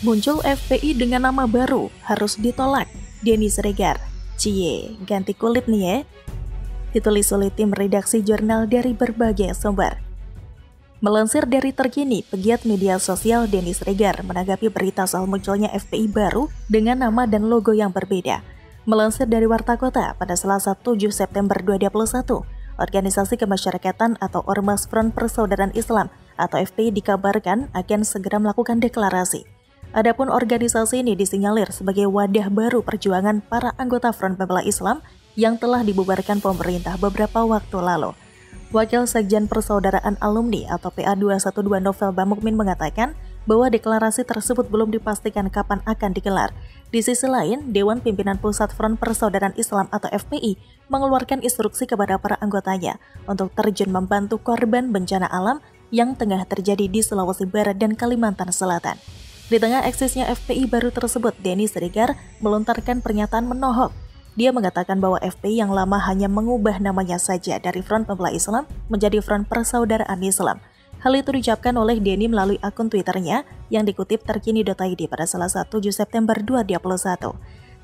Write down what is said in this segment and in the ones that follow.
Muncul FPI dengan nama baru, harus ditolak. Denny Siregar, cie, ganti kulit nih ya. Ditulis oleh tim redaksi jurnal dari berbagai sumber. Melansir dari terkini, pegiat media sosial Denny Siregar menanggapi berita soal munculnya FPI baru dengan nama dan logo yang berbeda. Melansir dari Warta Kota pada Selasa 7 September 2021, Organisasi Kemasyarakatan atau Ormas Front Persaudaraan Islam atau FPI dikabarkan akan segera melakukan deklarasi. Adapun organisasi ini disinyalir sebagai wadah baru perjuangan para anggota Front Pembela Islam yang telah dibubarkan pemerintah beberapa waktu lalu. Wakil Sekjen Persaudaraan Alumni atau PA212 Novel Bamukmin mengatakan bahwa deklarasi tersebut belum dipastikan kapan akan digelar. Di sisi lain, Dewan Pimpinan Pusat Front Persaudaraan Islam atau FPI mengeluarkan instruksi kepada para anggotanya untuk terjun membantu korban bencana alam yang tengah terjadi di Sulawesi Barat dan Kalimantan Selatan. Di tengah eksisnya FPI baru tersebut, Denny Siregar melontarkan pernyataan menohok. Dia mengatakan bahwa FPI yang lama hanya mengubah namanya saja dari Front Pembela Islam menjadi Front Persaudaraan Islam. Hal itu diucapkan oleh Denny melalui akun Twitternya yang dikutip terkini.id pada Selasa 7 September 2021.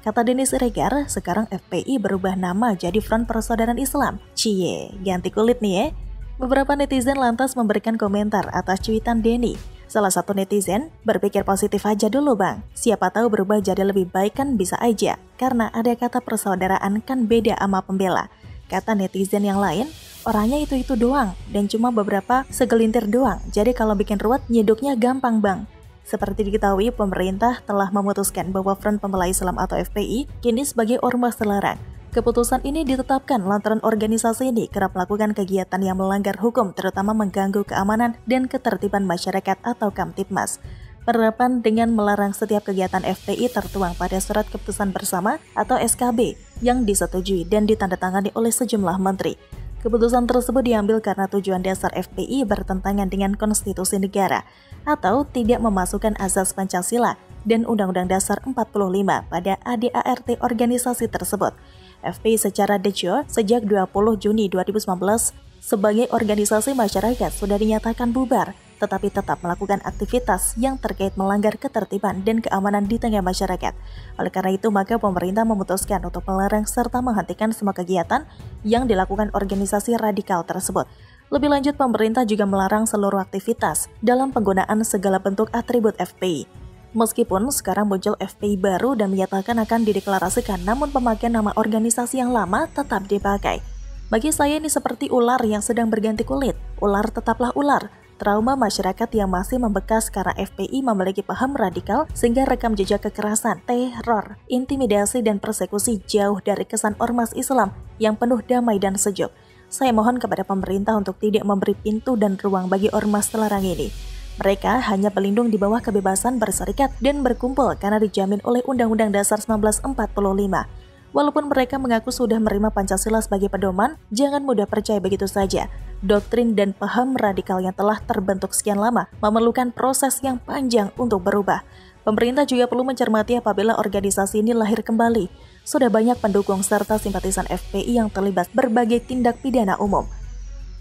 Kata Denny Siregar, sekarang FPI berubah nama jadi Front Persaudaraan Islam. Cie, ganti kulit nih ya. Beberapa netizen lantas memberikan komentar atas cuitan Denny. Salah satu netizen berpikir positif aja dulu bang, siapa tahu berubah jadi lebih baik kan bisa aja, karena ada kata persaudaraan kan beda sama pembela. Kata netizen yang lain, orangnya itu doang dan cuma beberapa segelintir doang, jadi kalau bikin ruwet nyeduknya gampang bang. Seperti diketahui, pemerintah telah memutuskan bahwa Front Pembela Islam atau FPI kini sebagai ormas terlarang. Keputusan ini ditetapkan lantaran organisasi ini kerap melakukan kegiatan yang melanggar hukum, terutama mengganggu keamanan dan ketertiban masyarakat atau Kamtibmas. Penerapan dengan melarang setiap kegiatan FPI tertuang pada Surat Keputusan Bersama atau SKB yang disetujui dan ditandatangani oleh sejumlah menteri. Keputusan tersebut diambil karena tujuan dasar FPI bertentangan dengan konstitusi negara atau tidak memasukkan azas Pancasila dan Undang-Undang Dasar 45 pada ADART organisasi tersebut. FPI secara de jure sejak 20 Juni 2019 sebagai organisasi masyarakat sudah dinyatakan bubar, tetapi tetap melakukan aktivitas yang terkait melanggar ketertiban dan keamanan di tengah masyarakat. Oleh karena itu, maka pemerintah memutuskan untuk melarang serta menghentikan semua kegiatan yang dilakukan organisasi radikal tersebut. Lebih lanjut, pemerintah juga melarang seluruh aktivitas dalam penggunaan segala bentuk atribut FPI. Meskipun sekarang muncul FPI baru dan menyatakan akan dideklarasikan, namun pemakaian nama organisasi yang lama tetap dipakai. Bagi saya ini seperti ular yang sedang berganti kulit. Ular tetaplah ular. Trauma masyarakat yang masih membekas karena FPI memiliki paham radikal sehingga rekam jejak kekerasan, teror, intimidasi, dan persekusi jauh dari kesan ormas Islam yang penuh damai dan sejuk. Saya mohon kepada pemerintah untuk tidak memberi pintu dan ruang bagi ormas terlarang ini. Mereka hanya berlindung di bawah kebebasan berserikat dan berkumpul karena dijamin oleh Undang-Undang Dasar 1945. Walaupun mereka mengaku sudah menerima Pancasila sebagai pedoman, jangan mudah percaya begitu saja. Doktrin dan paham radikal yang telah terbentuk sekian lama memerlukan proses yang panjang untuk berubah. Pemerintah juga perlu mencermati apabila organisasi ini lahir kembali. Sudah banyak pendukung serta simpatisan FPI yang terlibat berbagai tindak pidana umum.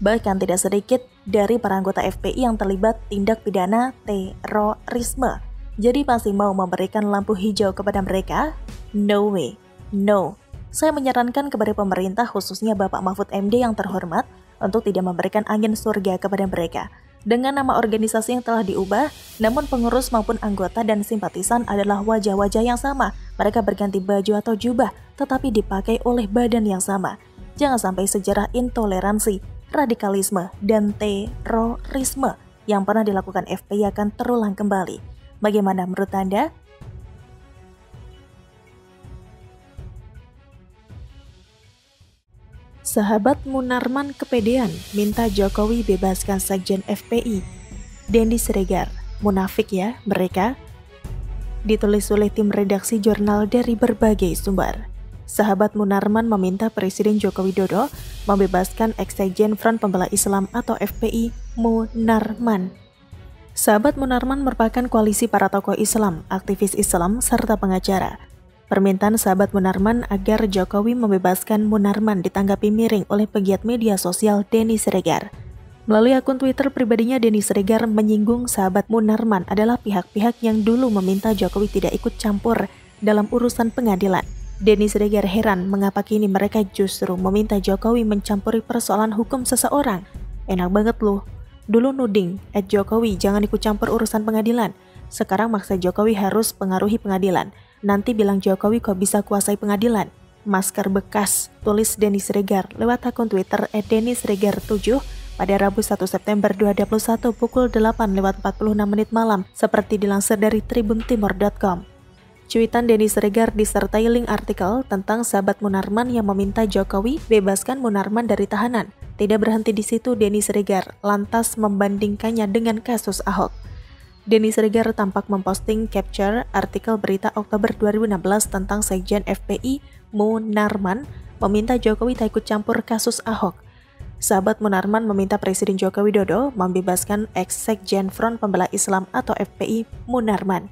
Bahkan tidak sedikit dari para anggota FPI yang terlibat tindak pidana terorisme. Jadi masih mau memberikan lampu hijau kepada mereka? No way, no. Saya menyarankan kepada pemerintah, khususnya Bapak Mahfud MD yang terhormat, untuk tidak memberikan angin surga kepada mereka. Dengan nama organisasi yang telah diubah, namun pengurus maupun anggota dan simpatisan adalah wajah-wajah yang sama. Mereka berganti baju atau jubah, tetapi dipakai oleh badan yang sama. Jangan sampai sejarah intoleransi, radikalisme, dan terorisme yang pernah dilakukan FPI akan terulang kembali. Bagaimana menurut Anda? Sahabat Munarman kepedean minta Jokowi bebaskan Sekjen FPI. Denny Siregar, munafik ya mereka? Ditulis oleh tim redaksi jurnal dari berbagai sumber. Sahabat Munarman meminta Presiden Joko Widodo membebaskan ex-sekjen Front Pembela Islam atau FPI Munarman. Sahabat Munarman merupakan koalisi para tokoh Islam, aktivis Islam, serta pengacara. Permintaan sahabat Munarman agar Jokowi membebaskan Munarman ditanggapi miring oleh pegiat media sosial Denny Siregar. Melalui akun Twitter pribadinya, Denny Siregar menyinggung sahabat Munarman adalah pihak-pihak yang dulu meminta Jokowi tidak ikut campur dalam urusan pengadilan. Denny Siregar heran mengapa kini mereka justru meminta Jokowi mencampuri persoalan hukum seseorang. Enak banget loh. Dulu nuding, Jokowi jangan ikut campur urusan pengadilan. Sekarang maksa Jokowi harus pengaruhi pengadilan. Nanti bilang Jokowi kok bisa kuasai pengadilan. Masker bekas, tulis Denny Siregar lewat akun Twitter @DennySiregar7 pada Rabu 1 September 2021 pukul 8:46 malam, seperti dilansir dari tribuntimor.com. Cuitan Denny Siregar disertai link artikel tentang sahabat Munarman yang meminta Jokowi bebaskan Munarman dari tahanan. Tidak berhenti di situ, Denny Siregar lantas membandingkannya dengan kasus Ahok. Denny Siregar tampak memposting capture artikel berita Oktober 2016 tentang Sekjen FPI Munarman meminta Jokowi tak ikut campur kasus Ahok. Sahabat Munarman meminta Presiden Joko Widodo membebaskan ex-Sekjen Front Pembela Islam atau FPI Munarman.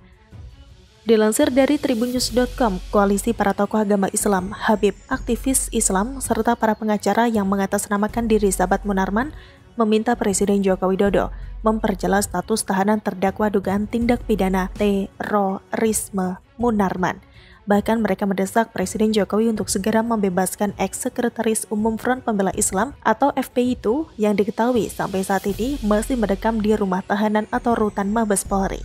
Dilansir dari tribunnews.com, koalisi para tokoh agama Islam, Habib, aktivis Islam, serta para pengacara yang mengatasnamakan diri sahabat Munarman meminta Presiden Joko Widodo memperjelas status tahanan terdakwa dugaan tindak pidana terorisme Munarman. Bahkan mereka mendesak Presiden Jokowi untuk segera membebaskan ex-sekretaris umum Front Pembela Islam atau FPI itu yang diketahui sampai saat ini masih mendekam di rumah tahanan atau rutan Mabes Polri.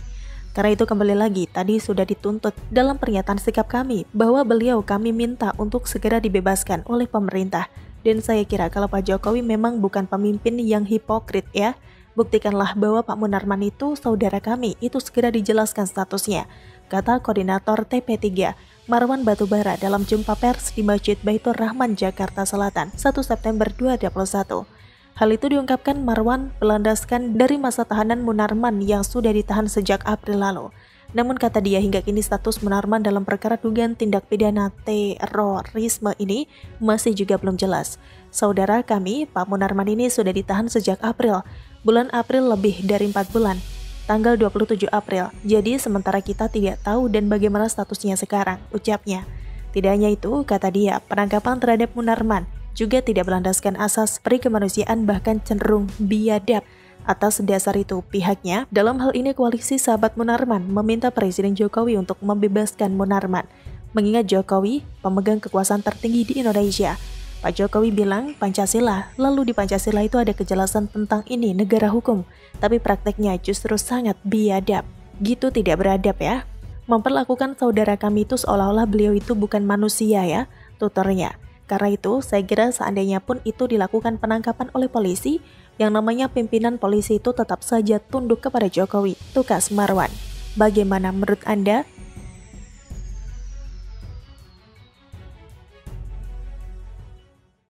Karena itu kembali lagi, tadi sudah dituntut dalam pernyataan sikap kami bahwa kami minta untuk segera dibebaskan oleh pemerintah. Dan saya kira kalau Pak Jokowi memang bukan pemimpin yang hipokrit ya, buktikanlah bahwa Pak Munarman itu saudara kami, itu segera dijelaskan statusnya, kata Koordinator TP3 Marwan Batubara dalam jumpa pers di Masjid Baitur Rahman, Jakarta Selatan, 1 September 2021. Hal itu diungkapkan Marwan berlandaskan dari masa tahanan Munarman yang sudah ditahan sejak April lalu. Namun kata dia hingga kini status Munarman dalam perkara dugaan tindak pidana terorisme ini masih juga belum jelas. Saudara kami, Pak Munarman ini sudah ditahan sejak April. Bulan April lebih dari 4 bulan. Tanggal 27 April. Jadi sementara kita tidak tahu dan bagaimana statusnya sekarang, ucapnya. Tidak hanya itu, kata dia, penangkapan terhadap Munarman juga tidak berlandaskan asas peri kemanusiaan, bahkan cenderung biadab. Atas dasar itu, pihaknya, dalam hal ini koalisi sahabat Munarman, meminta Presiden Jokowi untuk membebaskan Munarman. Mengingat Jokowi pemegang kekuasaan tertinggi di Indonesia. Pak Jokowi bilang Pancasila, lalu di Pancasila itu ada kejelasan tentang ini negara hukum, tapi prakteknya justru sangat biadab. Gitu tidak beradab ya. Memperlakukan saudara kami itu seolah-olah beliau itu bukan manusia ya, tuturnya. Karena itu, saya kira seandainya pun itu dilakukan penangkapan oleh polisi, yang namanya pimpinan polisi itu tetap saja tunduk kepada Jokowi, tukas Marwan. Bagaimana menurut Anda?